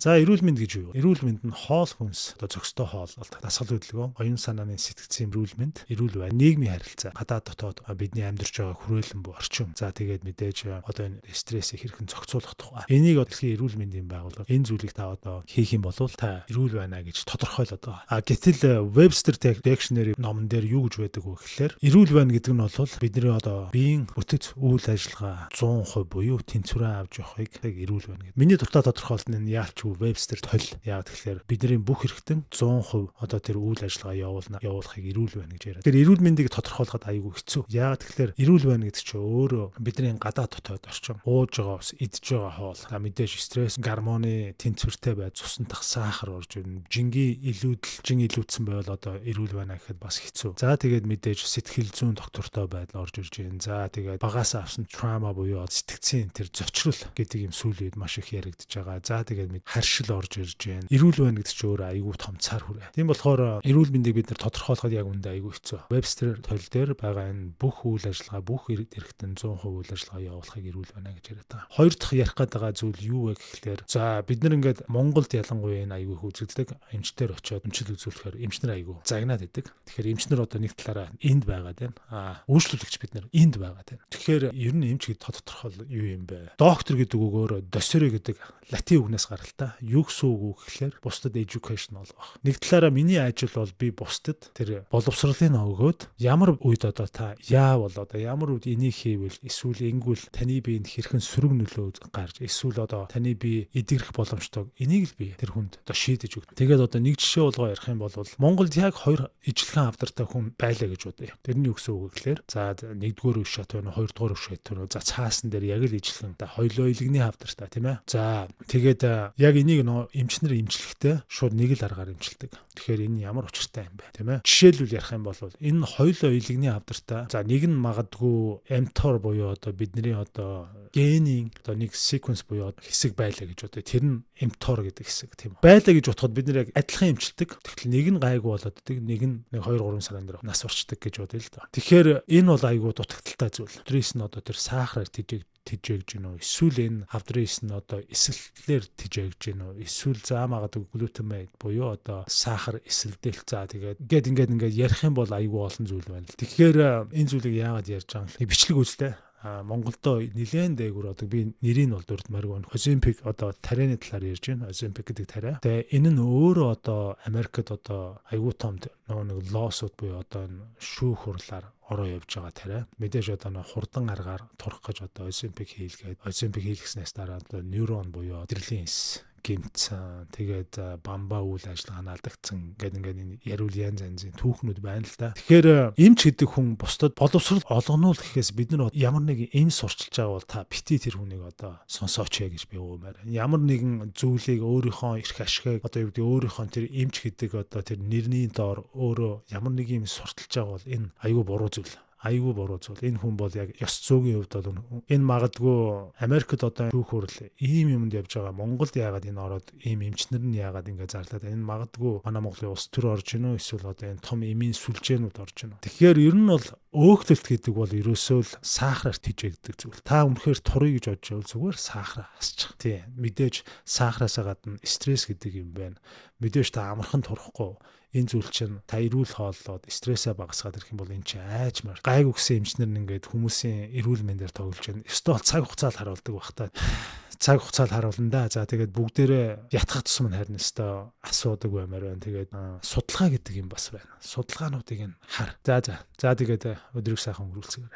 За эрүүл мэнд гэж юу? Эрүүл мэнд нь хоол хүнс, одоо зохистой хоол, дасгал хөдөлгөөн, оюун санааны сэтгцийн эрүүл мэнд, эрүүл бай, нийгмийн харилцаа, гадаад дотоод бидний амьдарч байгаа хүрээлэн буй орчин. За тэгээд мэдээж одоо энэ стрессийг хэрхэн зохицуулах тухай. Энийг дэлхийн эрүүл мэндийн байгууллага энэ зүйлийг та одоо хийх юм бол та эрүүл байна гэж тодорхойлоод байгаа. Гэтэл Webster Dictionary номон дээр юу гэж байдаг вэ гэхээр эрүүл байна гэдэг нь бол бидний одоо биеийн бүтэц үйл ажиллагаа 100% буюу тэнцвэрээ авч явахыг эрүүл байна гэдэг. Миний дуртай тодорхойлолт нь яалчгүй Webster тойл. Яагаад тэгэхээр бидний бүх хэрэгтэн 100% одоо тэр үйл ажиллагаа явуулахыг эрүүл байна гэж яриад. Тэр эрүүл мэндийг тодорхойлоход аюулгүй хэцүү. Яагаад тэгэхээр эрүүл байна гэдэг чинь өөрөө бидний гадаад дотоод орчин, ууж байгаа ус, идж байгаа хоол, мэдээж стресс, гормоны тэнцвэртэй бай, цусантах сахар орж ирнэ. Жин илүүдсэн байвал одоо эрүүл байна гэхэд бас хэцүү. За тэгээд мэдээж сэтгэл зүйн доктортой байдал орж ирж байна. За тэгээд багасаа авсан траума буюу сэтгцийн тэр зочрол гэдэг юм сүүлийн үед маш их яригдж байгаа. За тэгээд харшил орж ирж байна. Эрүүл байна гэдэг чинь өөрөө аюул том цар хүрээ. Тийм болохоор эрүүл мэндийг бид нар тодорхойлоход яг үндэ аюул хэцүү. Webster тойл дээр байгаа энэ бүх үйл ажиллагаа, бүх хэрэгтэн 100% үйл ажиллагаа явуулахыг эрүүл байна гэж яриад байгаа. Хоёр дахь ярих гээд байгаа зүйл юу вэ гэхлээр за бид нар ингээд Монголд ялангуяа энэ аюул их үзэгддэг эмчтэр очиод эмчил үзүүлэхээр эмчнэр аюул загнаад идэг. Тэгэхээр эмчнэр одоо нэг талаараа энд байгаад байна. Үйлчлүүлэгч бид нар энд байгаад байна. Тэгэхээр ер нь эмч гэдэг тодорхойл юу юм бэ? Доктор гэдэг үг өөрөө доцоре гэдэг латин үгнээс гаралтай. Юу гэсэн үг гэхээр бусдад educational баг. Нэг талаараа миний ажил бол би бусдад тэр боловсролыг өгөөд ямар үед одоо та яавал одоо ямар үед энийг хийвэл эсвэл ингүүл таны биед хэрхэн сөрөг нөлөө гарч эсвэл одоо таны бие эдгэрэх боломжтой энийг л би тэр хүнд одоо шийдэж өгдөг. Тэгээд одоо нэг жишээ болгоо ярих юм бол Монголд яг хоёр ижлэхэн авдартай хүн байлаа гэж бодъё. Тэрний юу гэсэн үг гэхээр за нэгдүгээр өв шат байна, хоёрдугаар өв шат байна. За цаасан дээр яг л ижлэхэн хоёлоо илэгний авдартай тийм ээ. За тэгээд яг энийг эмчнэр эмчлэхдээ шууд нэг л аргаар эмчилдэг. Тэгэхээр энэ ямар учиртай юм бэ тийм ээ. Жишээлбэл ярих юм бол энэ хоёлоо илэгний авдартай. За нэг нь магадгүй mTOR буюу одоо бидний одоо генийн одоо нэг sequence буюу хэсэг байлаа гэж бодъё. Тэр нь mTOR гэдэг хэсэг тийм үү. Байлаа гэж бодоход бид нэр яг адилхан эмчилдэг. Тэгтэл нэг нь гайгүй болоод идэг, нэг нь 2-3 сарын дээр нас орчдөг гэж бодъё л да. Тэгэхээр энэ бол айгүй дутагдaltaй зүйл. Өдрөөс нь одоо тэр сахараар тижээгж гинөө эсвэл энэ хавдрис нь одоо эсэлтлэр тижээгж гинөө эсвэл заамаагаад глютамат буюу одоо сахар эсэлдэл за тэгээд ингээд ярих юм бол аюул олон зүйл байна. Тэгэхээр энэ зүйлийг яагаад ярьж байгаа юм бэ? Бичлэг үзлээ. Монголдо нэлээд дээгүр одоо би нэрийг бол дурдмааргүй байна. Ozempic одоо тарианы талаар ярьж байна. Ozempic гэдэг тариа. Тэгээ энэ нь өөрөө одоо Америкт одоо аюул том нэг лоосууд буюу одоо шүүх хурлаар ороо явж байгаа тариа. Мэдээж одоо хурдан аргаар турах гэж одоо Ozempic хийлгэснээс дараа одоо нейрон буюу мэдрэлийн эс гэмтсэн тэгээд бамбаа үйл ажиллагаа наалдагдсан ингээд яруул янз янзын түүхнүүд байна л да. Тэгэхээр эмч гэдэг хүн бусдад боловсрол олгонуул гэхээс бид нар ямар нэг эм сурчилж байгаа бол та бити тэр хүнийг одоо сонсооч гэж би уумаар. Ямар нэгэн зүйлийг өөрийнхөө эрх ашигыг одоо юу гэдэг өөрийнхөө тэр эмч гэдэг одоо тэр нэрний доор өөрөө ямар нэг юм сурталж байгаа бол энэ аюу буруу зүйл. Энэ хүн бол яг ёс зүйн хувьд бол энэ магадгүй Америкт одоо түүх хурл ийм юмд явж байгаа. Монголд яагаад энэ ороод ийм эмчнэр нь яагаад ингэ зарлаад энэ магадгүй манай Монголын улс төр орж гинөө эсвэл одоо энэ том эмийн сүлжээнүүд орж гинөө. Тэгэхээр ер нь бол өөхлөлт гэдэг бол ерөөсөө л сахараар тижээгдэг зүйл. Та үнэхээр турыг гэж бодож зүгээр сахараа хасчих. Тийм. Мэдээж сахараасаа гадна стресс гэдэг юм байна. Мэдээж та амархан турахгүй энэ зүйл чинь та эрүүл хооллоод стрессээ багасгаад ирэх юм бол эн чинь айжмаар гайгүй гэсэн эмчнэр нь ингээд хүмүүсийн эрүүл мэндээр тоглож байна. Өстөө цаг хугацаанд харуулдаг бах та. Цаг хугацаанд харуулна да. За тэгээд бүгдээрээ ятгах тусам нь харин өстөө асуудаг баймаар байна. Тэгээд судалгаа гэдэг юм бас байна. Судалгаануудыг нь хар. За тэгээд өдрийг сайхан өнгөрүүлцгээе.